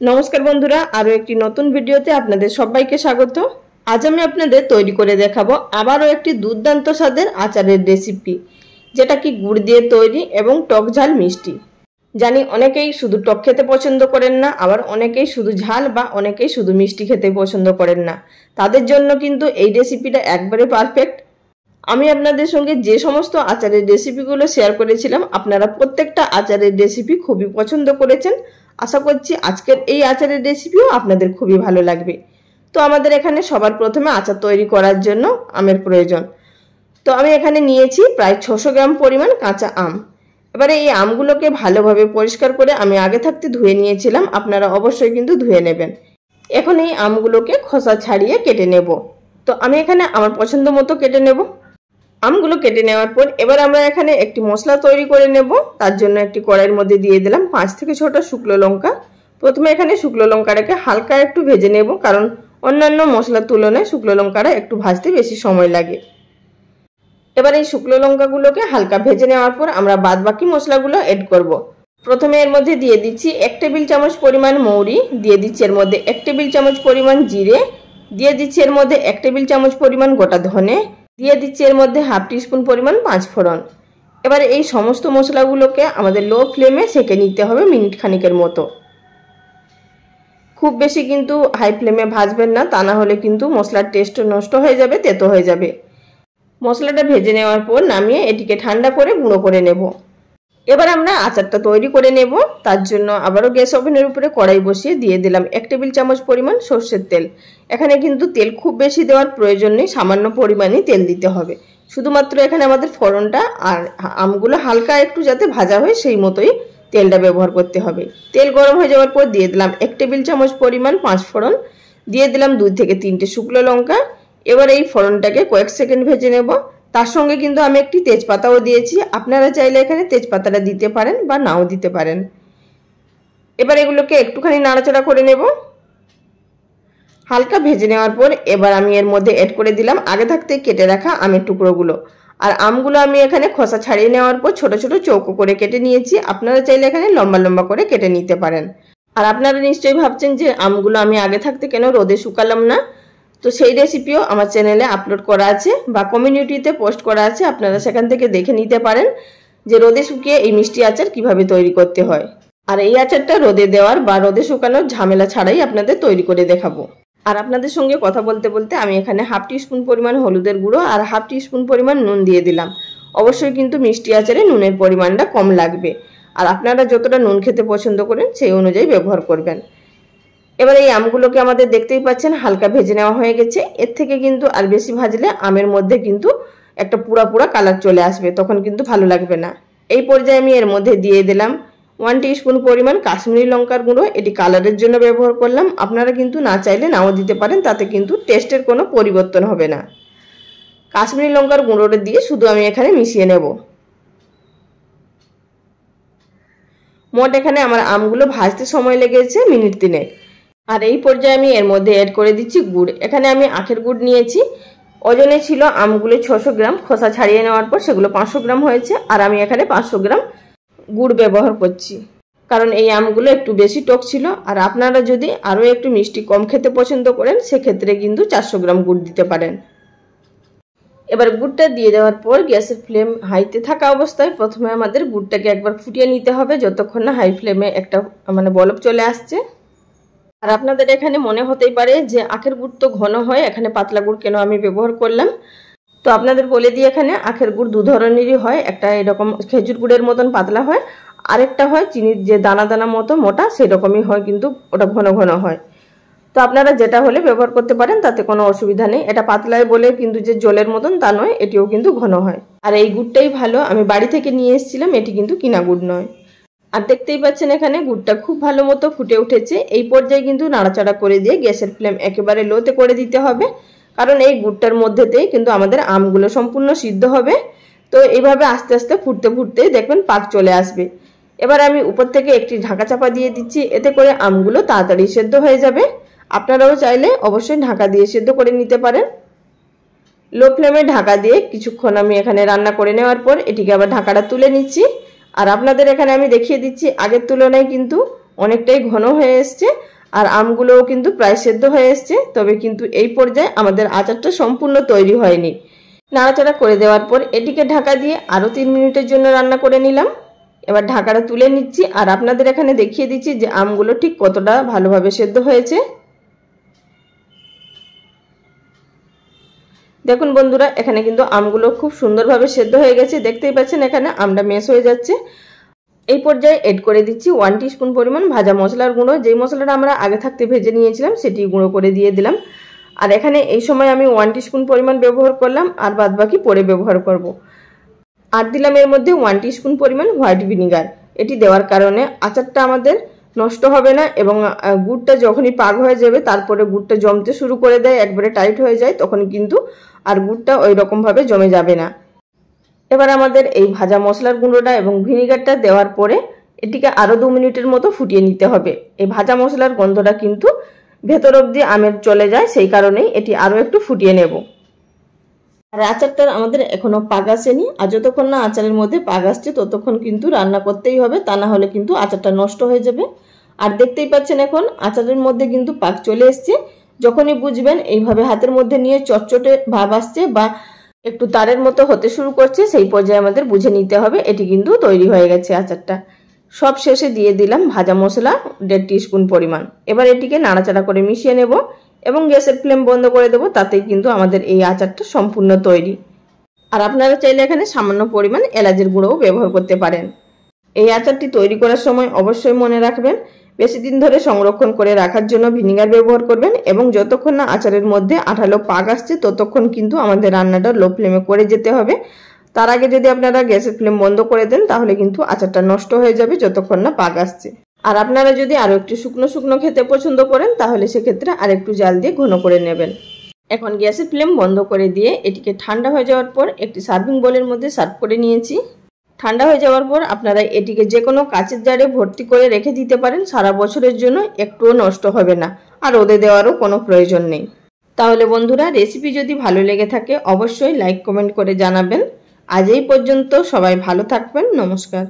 नमस्कार बंधुरा आरो एक नतून भिडियोते आपनादेर सबाइके स्वागत। आज आमि आपनादेर तैरी करे देखाबो आबारो एकटी दुर्दान्त स्वादेर आचारेर रेसिपि, जेटा कि गुड़ दिये तैरी एबं टक झाल मिष्टि। जानी अनेकेई शुधु टक खेते पछन्द करेन ना, आबार अनेकेई शुधु झाल बा अनेकेई शुधु मिष्टि खेते पछन्द करेन ना। तादेर जन्य किन्तु एई रेसिपिटा एकबारे पारफेक्ट। आमी आपनादेर संगे जे समस्त आचारेर रेसिपिगुलो शेयर करेछिलाम आपनारा प्रत्येकटा आचारेर रेसिपि खूबই पछन्द करेछेन। आशा करছি আজকের এই আচারের রেসিপিও আপনাদের খুবই ভালো লাগবে। তো আমাদের এখানে সবার প্রথমে আচার তৈরি করার জন্য আমের প্রয়োজন। তো আমি এখানে নিয়েছি প্রায় 600 গ্রাম পরিমাণ কাঁচা আম। এবারে এই আমগুলোকে ভালোভাবে পরিষ্কার করে আমি আগে থাকতে ধুয়ে নিয়েছিলাম, আপনারা অবশ্যই কিন্তু ধুয়ে নেবেন। এখন এই আমগুলোকে খোসা ছাড়িয়ে কেটে নেব। তো আমি এখানে আমার পছন্দ মতো কেটে নেব। আমগুলো কেটে নেওয়ার পর এবার আমরা এখানে একটি মশলা তৈরি করে নেব। তার জন্য একটি কড়াইয়ের মধ্যে দিয়ে দিলাম 5 থেকে 6টা শুকনো লঙ্কা। প্রথমে এখানে শুকনো লঙ্কাটাকে হালকা একটু ভেজে নেব, কারণ অন্যান্য মশলার তুলনায় শুকনো লঙ্কাটা একটু ভাজতে বেশি সময় লাগে। এবার এই শুকনো লঙ্কাগুলোকে হালকা ভেজে নেওয়ার পর আমরা বাদবাকি মশলাগুলো এড করব। প্রথমে এর মধ্যে দিয়ে দিচ্ছি 1 টেবিল চামচ পরিমাণ মৌরি, দিয়ে দিচ্ছি এর মধ্যে 1 টেবিল চামচ পরিমাণ জিরে, দিয়ে দিচ্ছি এর মধ্যে 1 টেবিল চামচ পরিমাণ গোটা ধনে, দিয়ে দিচ্ছি এর মধ্যে হাফ টিস্পুন পরিমাণ পাঁচ ফোড়ন। এবার এই সমস্ত মশলাগুলোকে আমাদের লো ফ্লেমে সেঁকে নিতে হবে মিনিট খানিকের মতো। খুব বেশি কিন্তু হাই ফ্লেমে ভাজবেন না, তা না হলে কিন্তু মশলার টেস্ট নষ্ট হয়ে যাবে, তেতো হয়ে যাবে। মশলাটা ভেজে নেওয়ার পর নামিয়ে এটিকে ঠান্ডা করে গুঁড়ো করে নেব। এবার আমরা আচারটা তৈরি করে নেব। তার জন্য আবারও গ্যাস ওভেনের উপরে কড়াই বসিয়ে দিয়ে দিলাম 1 টেবিল চামচ পরিমাণ সরষের তেল। এখানে কিন্তু তেল খুব বেশি দেওয়ার প্রয়োজন নেই, সামান্য পরিমাণে তেল দিতে হবে। শুধুমাত্র এখানে আমাদের ফোড়নটা আর আমগুলো হালকা একটু যাতে ভাজা হয় সেই মতোই তেলটা ব্যবহার করতে হবে। তেল গরম হয়ে যাওয়ার পর দিয়ে দিলাম 1 টেবিল চামচ পরিমাণ পাঁচ ফোড়ন, দিয়ে দিলাম 2 থেকে 3টে শুকনো লঙ্কা। এবার এই ফোড়নটাকে কয়েক সেকেন্ড ভেজে নেব। তার সঙ্গে কিন্তু আমি একটি তেজপাতাও দিয়েছি, আপনারা চাইলে এখানে তেজপাতাটা দিতে পারেন বা নাও দিতে পারেন। এবার এগুলোকে একটুখানি নাড়াচাড়া করে নেব। হালকা ভেজে নেওয়ার পর এবার আমি এর মধ্যে অ্যাড করে দিলাম আগে থাকতে কেটে রাখা আমের টুকরোগুলো। আর আমগুলো আমি এখানে খোসা ছাড়িয়ে নেওয়ার পর ছোট ছোট চৌকো করে কেটে নিয়েছি, আপনারা চাইলে এখানে লম্বা লম্বা করে কেটে নিতে পারেন। আর আপনারা নিশ্চয়ই ভাবছেন যে আমগুলো আমি আগে থাকতে কেন রোদে শুকালাম না। তো সেই রেসিপিও আমার চ্যানেলে আপলোড করা আছে বা কমিউনিটিতে পোস্ট করা আছে, আপনারা সেখান থেকে দেখে নিতে পারেন যে রোদে শুকিয়ে এই মিষ্টি আচার কিভাবে তৈরি করতে হয়। আর এই আচারটা রোদে দেওয়ার বা রোদে শুকানোর ঝামেলা ছাড়াই আপনাদের তৈরি করে দেখাবো। আর আপনাদের সঙ্গে কথা বলতে বলতে আমি এখানে হাফ টিস্পুন পরিমাণ হলুদের গুঁড়ো আর হাফ টিস্পুন পরিমাণ নুন দিয়ে দিলাম। অবশ্যই কিন্তু মিষ্টি আচারে নুনের পরিমাণটা কম লাগবে, আর আপনারা যতটা নুন খেতে পছন্দ করেন সেই অনুযায়ী ব্যবহার করবেন। এবার এই আমগুলোকে আমাদের দেখতেই পাচ্ছেন হালকা ভেজে নেওয়া হয়ে গেছে। এর থেকে কিন্তু আর বেশি ভাজলে আমের মধ্যে কিন্তু একটা পুরা পুরা কালার চলে আসবে, তখন কিন্তু ভালো লাগবে না। এই পর্যায়ে আমি এর মধ্যে দিয়ে দিলাম 1 টিস্পুন পরিমাণ কাশ্মীরি লঙ্কার গুঁড়ো, এটি কালারের জন্য ব্যবহার করলাম, আপনারা কিন্তু না চাইলে নাও দিতে পারেন, তাতে কিন্তু টেস্টের কোনো পরিবর্তন হবে না। কাশ্মীরি লঙ্কার গুঁড়োটা দিয়ে শুধু আমি এখানে মিশিয়ে নেব। মোট এখানে আমার আমগুলো ভাজতে সময় লেগেছে মিনিট 3। আর এই পর্যায়ে আমি এর মধ্যে অ্যাড করে দিচ্ছি গুড়। এখানে আমি আখের গুড় নিয়েছি, ওজনে ছিল আমগুলো 600 গ্রাম, খোসা ছাড়িয়ে নেওয়ার পর সেগুলো 500 গ্রাম হয়েছে। আর আমি এখানে 500 গ্রাম গুড় ব্যবহার করছি, কারণ এই আমগুলো একটু বেশি টক ছিল। আর আপনারা যদি আরও একটু মিষ্টি কম খেতে পছন্দ করেন সেক্ষেত্রে কিন্তু 400 গ্রাম গুড় দিতে পারেন। এবার গুড়টা দিয়ে দেওয়ার পর গ্যাসের ফ্লেম হাইতে থাকা অবস্থায় প্রথমে আমাদের গুড়টাকে একবার ফুটিয়ে নিতে হবে, যতক্ষণ না হাই ফ্লেমে একটা বলক চলে আসছে। আর আপনাদের এখানে মনে হতেই পারে যে আখের গুড় তো ঘন হয়, এখানে পাতলা গুড় কেন আমি ব্যবহার করলাম। তো আপনাদের বলে দিই, এখানে আখের গুড় দু ধরনেরই হয়, একটা এরকম খেজুর গুড়ের মতন পাতলা হয়, আরেকটা হয় চিনির যে দানা দানা মতো মোটা সেরকমই হয়, কিন্তু ওটা ঘন ঘন হয়। তো আপনারা যেটা হলে ব্যবহার করতে পারেন, তাতে কোনো অসুবিধা নেই। এটা পাতলায় বলে কিন্তু যে জলের মতন তা নয়, এটিও কিন্তু ঘন হয়। আর এই গুড়টাই ভালো, আমি বাড়ি থেকে নিয়ে এসেছিলাম, এটি কিন্তু কিনা গুড় নয়। আর দেখতেই পাচ্ছেন এখানে গুড়টা খুব ভালো মতো ফুটে উঠেছে। এই পর্যায়ে কিন্তু নাড়াচাড়া করে দিয়ে গ্যাসের ফ্লেম একেবারে লোতে করে দিতে হবে, কারণ এই গুড়টার মধ্যেতেই কিন্তু আমাদের আমগুলো সম্পূর্ণ সিদ্ধ হবে। তো এইভাবে আস্তে আস্তে ফুটতে ফুটতে দেখবেন পাক চলে আসবে। এবার আমি উপর থেকে একটি ঢাকা চাপা দিয়ে দিচ্ছি, এতে করে আমগুলো তাড়াতাড়ি সেদ্ধ হয়ে যাবে। আপনারাও চাইলে অবশ্যই ঢাকা দিয়ে সেদ্ধ করে নিতে পারেন। লো ফ্লেমে ঢাকা দিয়ে কিছুক্ষণ আমি এখানে রান্না করে নেওয়ার পর এটিকে আবার ঢাকাটা তুলে নিচ্ছি। আর আপনাদের এখানে আমি দেখিয়ে দিচ্ছি আগের তুলনায় কিন্তু অনেকটাই ঘন হয়ে এসছে আর আমগুলোও কিন্তু প্রায় সেদ্ধ হয়ে এসছে। তবে কিন্তু এই পর্যায়ে আমাদের আচারটা সম্পূর্ণ তৈরি হয়নি। নাড়াচাড়া করে দেওয়ার পর এটিকে ঢাকা দিয়ে আরও 3 মিনিটের জন্য রান্না করে নিলাম। এবার ঢাকাটা তুলে নিচ্ছি আর আপনাদের এখানে দেখিয়ে দিচ্ছি যে আমগুলো ঠিক কতটা ভালোভাবে সেদ্ধ হয়েছে। দেখুন বন্ধুরা, এখানে কিন্তু আমগুলো খুব সুন্দরভাবে সেদ্ধ হয়ে গেছে। দেখতেই পাচ্ছেন এখানে আমটা মেশ হয়ে যাচ্ছে। এই পর্যায়ে এড করে দিচ্ছি 1 টিস্পুন পরিমাণ ভাজা মশলার গুঁড়ো। যেই মশলাটা আমরা আগে থাকতে ভেজে নিয়েছিলাম সেটি গুঁড়ো করে দিয়ে দিলাম। আর এখানে এই সময় আমি 1 টিস্পুন পরিমাণ ব্যবহার করলাম আর বাদবাকি পরে ব্যবহার করব। আর দিলাম এর মধ্যে 1 টিস্পুন পরিমাণ হোয়াইট ভিনিগার। এটি দেওয়ার কারণে আচারটা আমাদের নষ্ট হবে না এবং গুড়টা যখনই পাক হয়ে যাবে তারপরে গুড়টা জমতে শুরু করে দেয়, একবারে টাইট হয়ে যায়, তখন কিন্তু আর গুড়টা ওই রকমভাবে জমে যাবে না। এবার আমাদের এই ভাজা মশলার গুঁড়োটা এবং ভিনিগারটা দেওয়ার পরে এটিকে আরও 2 মিনিটের মতো ফুটিয়ে নিতে হবে। এই ভাজা মশলার গন্ধটা কিন্তু ভেতর অবধি আমের চলে যায়, সেই কারণেই এটি আরও একটু ফুটিয়ে নেব। আর আচারটা আমাদের এখনো পাক আসেনি, আর যতক্ষণ না আচারের মধ্যে পাক আসছে ততক্ষণ কিন্তু রান্না করতেই হবে, তা না হলে কিন্তু আচারটা নষ্ট হয়ে যাবে। আর দেখতেই পাচ্ছেন এখন আচারের মধ্যে কিন্তু পাক চলে এসছে। যখনই বুঝবেন এইভাবে হাতের মধ্যে নিয়ে চটচটে ভাব আসছে বা একটু তারের মতো হতে শুরু করছে, সেই পর্যায়ে আমাদের বুঝে নিতে হবে এটি কিন্তু তৈরি হয়ে গেছে আচারটা। সব শেষে দিয়ে দিলাম ভাজা মশলা 1.5 টিস্পুন পরিমাণ। এবার এটিকে নাড়াচাড়া করে মিশিয়ে নেব এবং গ্যাসের ফ্লেম বন্ধ করে দেব। তাতেই কিন্তু আমাদের এই আচারটা সম্পূর্ণ তৈরি। আর আপনারা চাইলে এখানে সামান্য পরিমাণ এলাচের গুঁড়োও ব্যবহার করতে পারেন। এই আচারটি তৈরি করার সময় অবশ্যই মনে রাখবেন বেশি দিন ধরে সংরক্ষণ করে রাখার জন্য ভিনিগার ব্যবহার করবেন এবং যতক্ষণ না আচারের মধ্যে আঠালো পাক আসছে ততক্ষণ কিন্তু আমাদের রান্নাটা লো ফ্লেমে করে যেতে হবে। তার আগে যদি আপনারা গ্যাসের ফ্লেম বন্ধ করে দেন তাহলে কিন্তু আচারটা নষ্ট হয়ে যাবে যতক্ষণ না পাক আসছে। আর আপনারা যদি আরও একটু শুকনো শুকনো খেতে পছন্দ করেন তাহলে সেক্ষেত্রে আর একটু জাল দিয়ে ঘন করে নেবেন। এখন গ্যাসের ফ্লেম বন্ধ করে দিয়ে এটিকে ঠান্ডা হয়ে যাওয়ার পর একটি সার্ভিং বোলের মধ্যে সার্ভ করে নিয়েছি। ঠান্ডা হয়ে যাওয়ার পর আপনারা এটিকে যে কোনো কাচের জারে ভর্তি করে রেখে দিতে পারেন সারা বছরের জন্য, একটুও নষ্ট হবে না আর রোদে দেওয়ারও কোনো প্রয়োজন নেই। তাহলে বন্ধুরা, রেসিপি যদি ভালো লেগে থাকে অবশ্যই লাইক কমেন্ট করে জানাবেন। আজ এই পর্যন্ত, সবাই ভালো থাকবেন। নমস্কার।